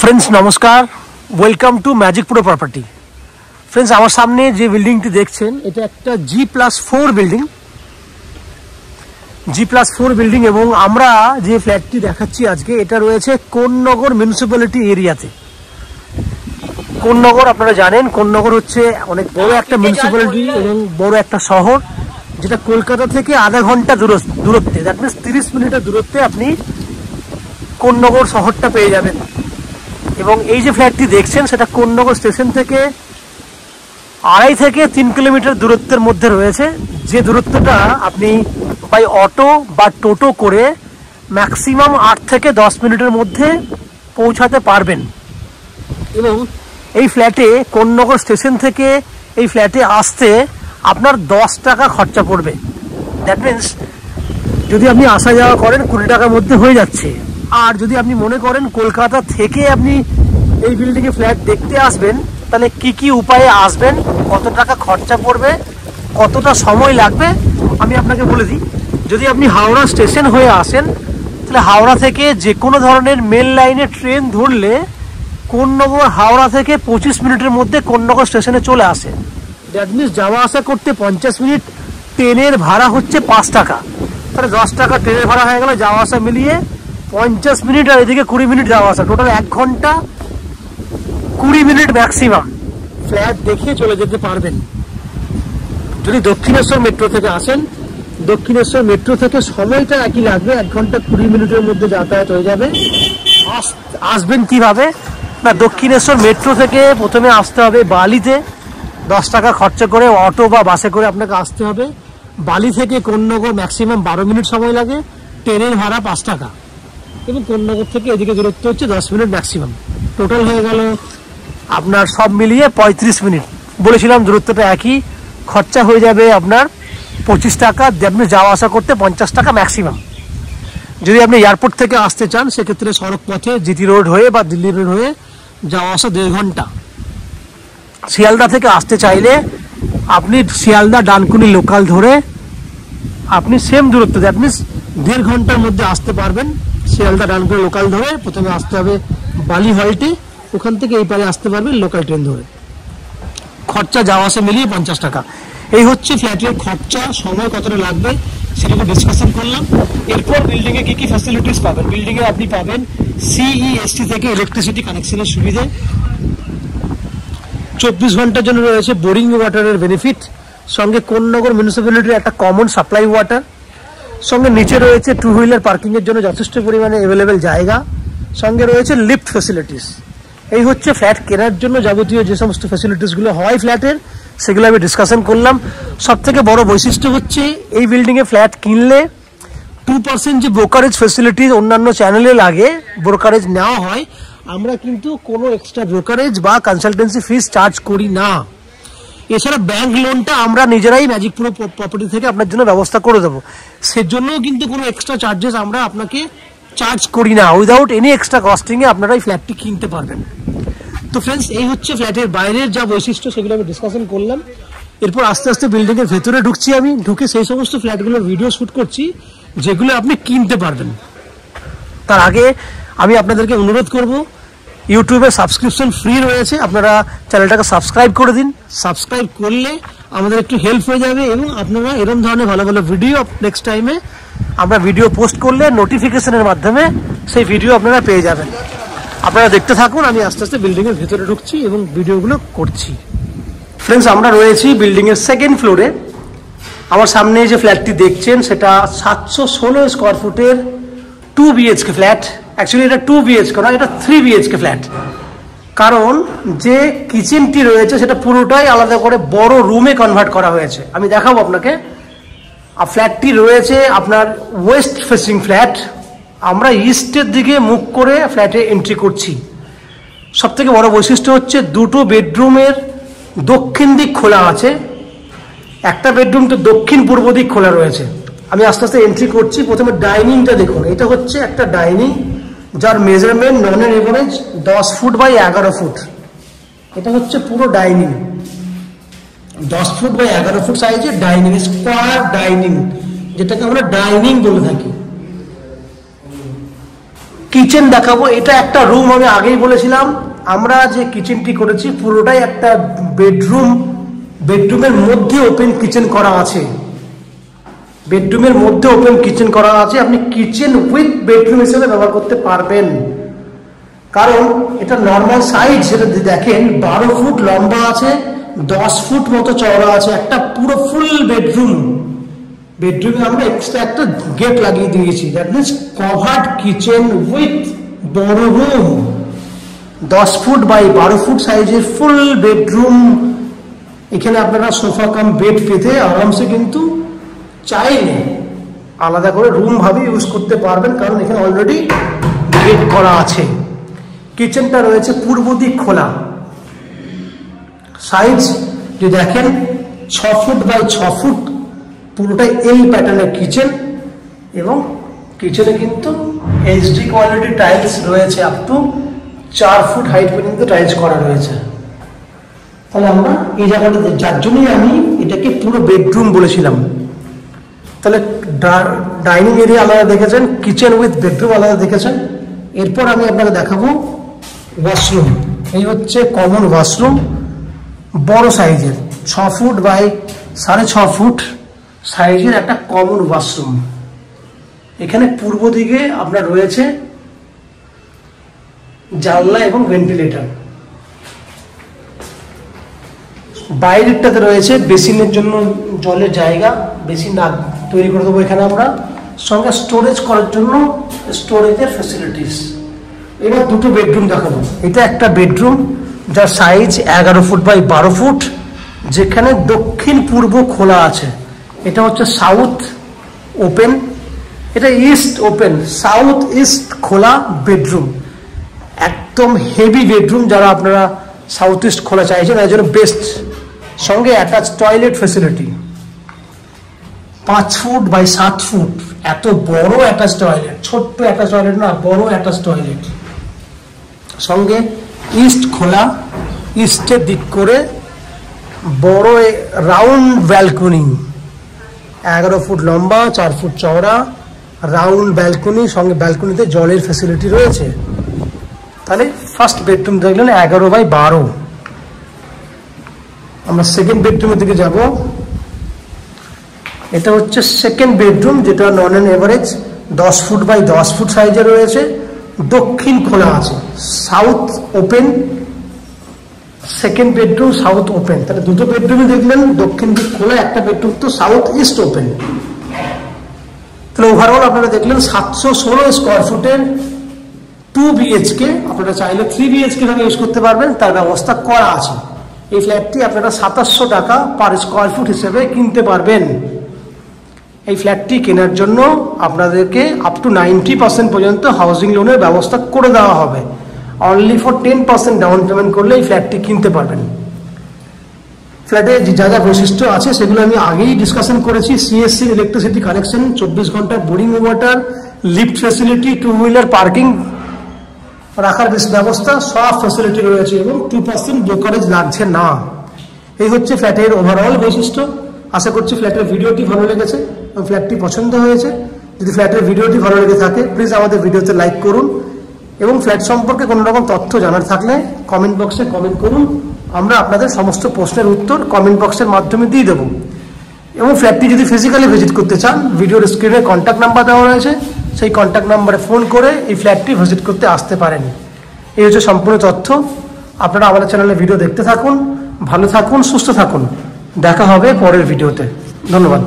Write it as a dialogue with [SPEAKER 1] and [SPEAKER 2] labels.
[SPEAKER 1] Friends नमस्कार welcome to magic pro property. Friends আমার সামনে যে বিল্ডিংটি দেখছেন এটা একটা G+4 বিল্ডিং G+4 বিল্ডিং এবং আমরা যে ফ্ল্যাটটি দেখাচ্ছি আজকে এটা রয়েছে কোন্নগর মিউনিসিপ্যালিটি এরিয়াতে। কোন্নগর আপনারা জানেন কোন্নগর হচ্ছে অনেক বড় একটা মিউনিসিপ্যালিটি এবং বড় একটা শহর যেটা কলকাতা থেকে আধা ঘন্টা দূরত্বে দ্যাট মিন্স 30 মিনিটের দূরত্বে আপনি কোন্নগর শহরটা পেয়ে যাবেন। এবং এই যে ফ্ল্যাটটি দেখছেন সেটা কোন্নগর স্টেশন থেকে 2.5 থেকে 3 কিলোমিটার দূরত্বের মধ্যে রয়েছে, যে দূরত্বটা আপনি বাই অটো বা টোটো করে ম্যাক্সিমাম 8 থেকে 10 মিনিটের মধ্যে পৌঁছাতে পারবেন। এবং এই ফ্ল্যাটে কোন্নগর স্টেশন থেকে এই ফ্ল্যাটে আসতে আপনার 10 টাকা খরচা পড়বে। দ্যাট মিন্স যদি আপনি আসা যাওয়া করেন 20 টাকার মধ্যে হয়ে যাচ্ছে। আর যদি আপনি মনে করেন কলকাতা থেকে আপনি এই বিল্ডিংয়ে ফ্ল্যাট দেখতে আসবেন তাহলে কি কি উপায়ে আসবেন, কত টাকা খরচা পড়বে, কতটা সময় লাগবে আমি আপনাকে বলে দিই। যদি আপনি হাওড়া স্টেশন হয়ে আসেন তাহলে হাওড়া থেকে যে কোনো ধরনের মেল লাইনে ট্রেন ধরলে কোন্নগর হাওড়া থেকে 25 মিনিটের মধ্যে কোন্নগর স্টেশনে চলে আসে। দ্যাট মিনস যাওয়া আসা করতে 50 মিনিট, ট্রেনের ভাড়া হচ্ছে 5 টাকা, তাহলে 10 টাকা ট্রেনের ভাড়া হয়ে গেল, যাওয়া আসা মিলিয়ে 50 মিনিট আর এদিকে 20 মিনিট যাওয়া আসা, টোটাল 1 ঘন্টা 20 মিনিট ম্যাক্সিমাম ফ্ল্যাট দেখে চলে যেতে পারবেন। যদি দক্ষিণেশ্বর মেট্রো থেকে আসেন, দক্ষিণেশ্বর মেট্রো থেকে সময়টা একই লাগবে, 1 ঘন্টা 20 মিনিটের মধ্যে যাতায়াত হয়ে যাবে। আসবেন কিভাবে না, দক্ষিণেশ্বর মেট্রো থেকে প্রথমে আসতে হবে বালিতে, 10 টাকা খরচা করে অটো বা বাসে করে আপনাকে আসতে হবে। বালি থেকে কোন্নগর ম্যাক্সিমাম 12 মিনিট সময় লাগে, ট্রেনের ভাড়া 5 টাকা এবং কোন্নগর থেকে এদিকে দূরত্ব হচ্ছে 10 মিনিট ম্যাক্সিমাম। টোটাল হয়ে গেল আপনার সব মিলিয়ে 35 মিনিট। বলেছিলাম দূরত্বটা একই, খরচা হয়ে যাবে আপনার 25 টাকা, আপনি যাওয়া আসা করতে 50 টাকা ম্যাক্সিমাম। যদি আপনি এয়ারপোর্ট থেকে আসতে চান সেক্ষেত্রে সড়ক পথে জিটি রোড হয়ে বা দিল্লি রোড হয়ে যাওয়া আসা 1.5 ঘন্টা। শিয়ালদা থেকে আসতে চাইলে আপনি শিয়ালদা ডানকুনি লোকাল ধরে আপনি সেম দূরত্ব দ্যাট মিনস 1.5 ঘন্টার মধ্যে আসতে পারবেন। শিয়ালদা ডানকুনি লোকাল ধরে প্রথমে আসতে হবে বালি হল্টে, ওখান থেকে এই পারে আসতে পারবেন লোকাল ট্রেন ধরে। খরচা যাওয়া আসা মিলিয়ে 50 টাকা। এই হচ্ছে ফ্ল্যাটের খরচা, সময় কতটা লাগবে সেটাকে ডিসকাশন করলাম। এরপর বিল্ডিংয়ে কি কি ফ্যাসিলিটিস পাবেন। বিল্ডিংয়ে আপনি পাবেন CEST থেকে ইলেকট্রিসিটি কানেকশনের সুবিধে, 24 ঘন্টার জন্য রয়েছে বোরিং ওয়াটারের বেনিফিট, সঙ্গে কোন্নগর মিউনিসিপ্যালিটির একটা কমন সাপ্লাই ওয়াটার, সঙ্গে নিচে রয়েছে 2 হুইলার পার্কিংয়ের জন্য যথেষ্ট পরিমাণে অ্যাভেলেবেল জায়গা, সঙ্গে রয়েছে লিফট ফ্যাসিলিটিস। এই হচ্ছে ফ্ল্যাট কেনার জন্য যাবতীয় যে সমস্ত ফ্যাসিলিটিসগুলো হয় ফ্ল্যাটের, সেগুলো আমি ডিসকাশন করলাম। সব থেকে বড় বৈশিষ্ট্য হচ্ছে এই বিল্ডিংয়ে ফ্ল্যাট কিনলে 2% যে ব্রোকারেজ ফ্যাসিলিটিস অন্যান্য চ্যানেলে লাগে, ব্রোকারেজ নেওয়া হয়, আমরা কিন্তু কোনো এক্সট্রা ব্রোকারেজ বা কনসালটেন্সি ফিস চার্জ করি না। এছাড়া ব্যাংক লোনটা আমরা নিজেরাই ম্যাজিক প্রো প্রপার্টি থেকে আপনার জন্য ব্যবস্থা করে দেবো, সেজন্যও কিন্তু কোনো এক্সট্রা চার্জেস আমরা আপনাকে চার্জ করি না। উইদাউট এনি এক্সট্রা কস্টিংয়ে আপনারা এই ফ্ল্যাটটি কিনতে পারবেন। তো ফ্রেন্ডস এই হচ্ছে ফ্ল্যাটের বাইরের যা বৈশিষ্ট্য সেগুলো আমি ডিসকাশন করলাম। এরপর আস্তে আস্তে বিল্ডিংয়ের ভেতরে ঢুকছি, আমি ঢুকে সেই সমস্ত ফ্ল্যাটগুলোর ভিডিও শ্যুট করছি যেগুলো আপনি কিনতে পারবেন। তার আগে আমি আপনাদেরকে অনুরোধ করব, ইউটিউবে সাবস্ক্রিপশন ফ্রি রয়েছে, আপনারা চ্যানেলটাকে সাবস্ক্রাইব করে দিন। সাবস্ক্রাইব করলে আমাদের একটু হেল্প হয়ে যাবে এবং আপনারা এরকম ধরনের ভালো ভালো ভিডিও নেক্সট টাইমে আমরা ভিডিও পোস্ট করলে নোটিফিকেশনের মাধ্যমে সেই ভিডিও আপনারা পেয়ে যাবেন। আপনারা দেখতে থাকুন, আমি আস্তে আস্তে বিল্ডিংয়ের ভেতরে ঢুকছি এবং ভিডিওগুলো করছি। ফ্রেন্ডস আমরা রয়েছি বিল্ডিংয়ের 2nd ফ্লোরে। আমার সামনে যে ফ্ল্যাটটি দেখছেন সেটা 716 স্কোয়ার ফুটের 2 BHK ফ্ল্যাট। অ্যাকচুয়ালি এটা 2 BHK না, এটা 3 BHK ফ্ল্যাট। কারণ যে কিচেনটি রয়েছে সেটা পুরোটাই আলাদা করে বড় রুমে কনভার্ট করা হয়েছে, আমি দেখাবো আপনাকে। আর ফ্ল্যাটটি রয়েছে আপনার ওয়েস্ট ফেসিং ফ্ল্যাট, আমরা ইস্টের দিকে মুখ করে ফ্ল্যাটে এন্ট্রি করছি। সবথেকে বড় বৈশিষ্ট্য হচ্ছে 2টো বেডরুমের দক্ষিণ দিক খোলা আছে, একটা বেডরুম তো দক্ষিণ পূর্ব দিক খোলা রয়েছে। আমি আস্তে আস্তে এন্ট্রি করছি। প্রথমে ডাইনিংটা দেখুন, এটা হচ্ছে একটা ডাইনিং যার মেজারমেন্ট নন এভারেজ 10 ফুট বাই 11 ফুট। এটা হচ্ছে পুরো ডাইনিং, 10 ফুট বাই 11 ফুট সাইজের ডাইনিং, স্কোয়ার ডাইনিং, যেটাকে আমরা ডাইনিং বলে থাকি। কিচেন দেখাবো। এটা একটা রুম, আমি আগেই বলেছিলাম আমরা যে কিচেনটি করেছি পুরোটাই একটা বেডরুম, বেডরুমের মধ্যে ওপেন কিচেন করা আছে, বেডরুমের মধ্যে ওপেন কিচেন করা আছে। আপনি কিচেন উইথ বেডরুম হিসেবে ব্যবহার করতে পারবেন, কারণ এটা নর্মাল সাইজ যেটা দেখেন 12 ফুট লম্বা আছে, 10 ফুট মতো চওড়া আছে, একটা পুরো ফুল বেডরুম। বেডরুমে আমরা এক্সট্রা একটা গেট লাগিয়ে দিয়েছি, that means covered kitchen with বড় রুম। 10 ফুট বাই 12 ফুট সাইজের ফুল বেডরুম। এখানে আপনারা সোফা কাম বেড পেতে আরামসে কিন্তু চাইলে আলাদা করে রুম ভাবে ইউজ করতে পারবেন, কারণ এখানে অলরেডি গেট করা আছে। কিচেনটা রয়েছে পূর্ব দিক খোলা, সাইজ যদি দেখেন 6 ফুট বাই 6 ফুট, পুরোটাই এল প্যাটার্নের কিচেন। এবং কিচেনে কিন্তু এইচডি কোয়ালিটি টাইলস রয়েছে, আপ টু 4 ফুট হাইট পর্যন্ত টাইলস করা রয়েছে। তাহলে আমরা এই জায়গাটাতে, যার জন্যই আমি এটাকে পুরো বেডরুম বলেছিলাম। তাহলে ডাইনিং এরিয়া আলাদা দেখেছেন, কিচেন উইথ বেডরুম আলাদা দেখেছেন। এরপর আমি আপনাকে দেখাবো ওয়াশরুম। এই হচ্ছে কমন ওয়াশরুম, বড় সাইজের 6 ফুট বাই 6.5 ফুট সাইজের একটা কমন ওয়াশরুম। এখানে পূর্ব দিকে আপনার রয়েছে জানলা এবং ভেন্টিলেটর, বাইরেরটাতে রয়েছে বেসিনের জন্য জলের জায়গা, বেসিন তৈরি করে দেবো এখানে আমরা, সঙ্গে স্টোরেজ করার জন্য স্টোরেজের ফ্যাসিলিটিস। এবার দুটো বেডরুম দেখাবো। এটা একটা বেডরুম যার সাইজ 11 ফুট বাই 12 ফুট, যেখানে দক্ষিণ পূর্ব খোলা আছে। এটা হচ্ছে সাউথ ওপেন, এটা ইস্ট ওপেন, সাউথ ইস্ট খোলা বেডরুম, একদম হেভি বেডরুম। যারা আপনারা সাউথ ইস্ট খোলা চাইছেন এর জন্য বেস্ট, সঙ্গে attach toilet facility. 5 foot by 7 foot, এত বড় অ্যাটাচ টয়লেট, ছোট্ট অ্যাটাচ টয়লেট না, বড় অ্যাটাচ টয়লেট। সঙ্গে ইস্ট খোলা, ইস্টের দিক করে বড় রাউন্ড ব্যালকনি, 11 ফুট লম্বা, 4 ফুট চওড়া, রাউন্ড ব্যালকনি, সঙ্গে ব্যালকনিতে জলের ফ্যাসিলিটি রয়েছে। তাহলে ফার্স্ট বেডরুম দেখলেন 11 বাই 12। আমরা সেকেন্ড বেডরুমের দিকে যাব। এটা হচ্ছে সেকেন্ড বেডরুম, যেটা on an average 10 foot by 10 foot সাইজে রয়েছে, দক্ষিণ খোলা আছে, south open. Second bedroom south open, তাহলে দুটো বেডরুমই দেখলেন দক্ষিণ দিক খোলা, একটা বেডরুম তো সাউথ ইস্ট ওপেন। তাহলে ওভারঅল আপনারা দেখলেন 716 স্কোয়ার ফুটের 2 BHK। আপনারা চাইলে 3 BHK ভাবে ইউজ করতে পারবেন, তার ব্যবস্থা করা আছে। এই ফ্ল্যাটটি আপনারা 2700 টাকা পার স্কোয়ার ফুট হিসেবে কিনতে পারবেন। এই ফ্ল্যাটটি কেনার জন্য আপনাদেরকে আপ টু 90% পর্যন্ত হাউজিং লোনের ব্যবস্থা করে দেওয়া হবে। অনলি ফর 10% ডাউন পেমেন্ট করলে এই ফ্ল্যাটটি কিনতে পারবেন। ফ্ল্যাটে যা যা বৈশিষ্ট্য আছে সেগুলো আমি আগেই ডিসকাশন করেছি। CSC ইলেকট্রিসিটি কানেকশন, 24 ঘন্টা boring water, lift facility, 2 wheeler parking রাখার ব্যবস্থা, সব ফ্যাসিলিটি রয়েছে এবং 2% ব্রোকারেজ লাগছে না। এই হচ্ছে ফ্ল্যাটের ওভারঅল বৈশিষ্ট্য। আশা করছি ফ্ল্যাটের ভিডিওটি ভালো লেগেছে এবং ফ্ল্যাটটি পছন্দ হয়েছে। যদি ফ্ল্যাটের ভিডিওটি ভালো লেগে থাকে প্লিজ আমাদের ভিডিওতে লাইক করুন, এবং ফ্ল্যাট সম্পর্কে কোনো রকম তথ্য জানার থাকলে কমেন্ট বক্সে কমেন্ট করুন। আমরা আপনাদের সমস্ত প্রশ্নের উত্তর কমেন্ট বক্সের মাধ্যমে দিয়ে দেবো। এবং ফ্ল্যাটটি যদি ফিজিক্যালি ভিজিট করতে চান, ভিডিওর স্ক্রিনে কন্ট্যাক্ট নাম্বার দেওয়া রয়েছে, সেই কন্ট্যাক্ট নাম্বারে ফোন করে এই ফ্ল্যাটটি ভিজিট করতে আসতে পারেন। এই হচ্ছে সম্পূর্ণ তথ্য। আপনারা আমাদের চ্যানেলে ভিডিও দেখতে থাকুন, ভালো থাকুন, সুস্থ থাকুন। দেখা হবে পরের ভিডিওতে। ধন্যবাদ।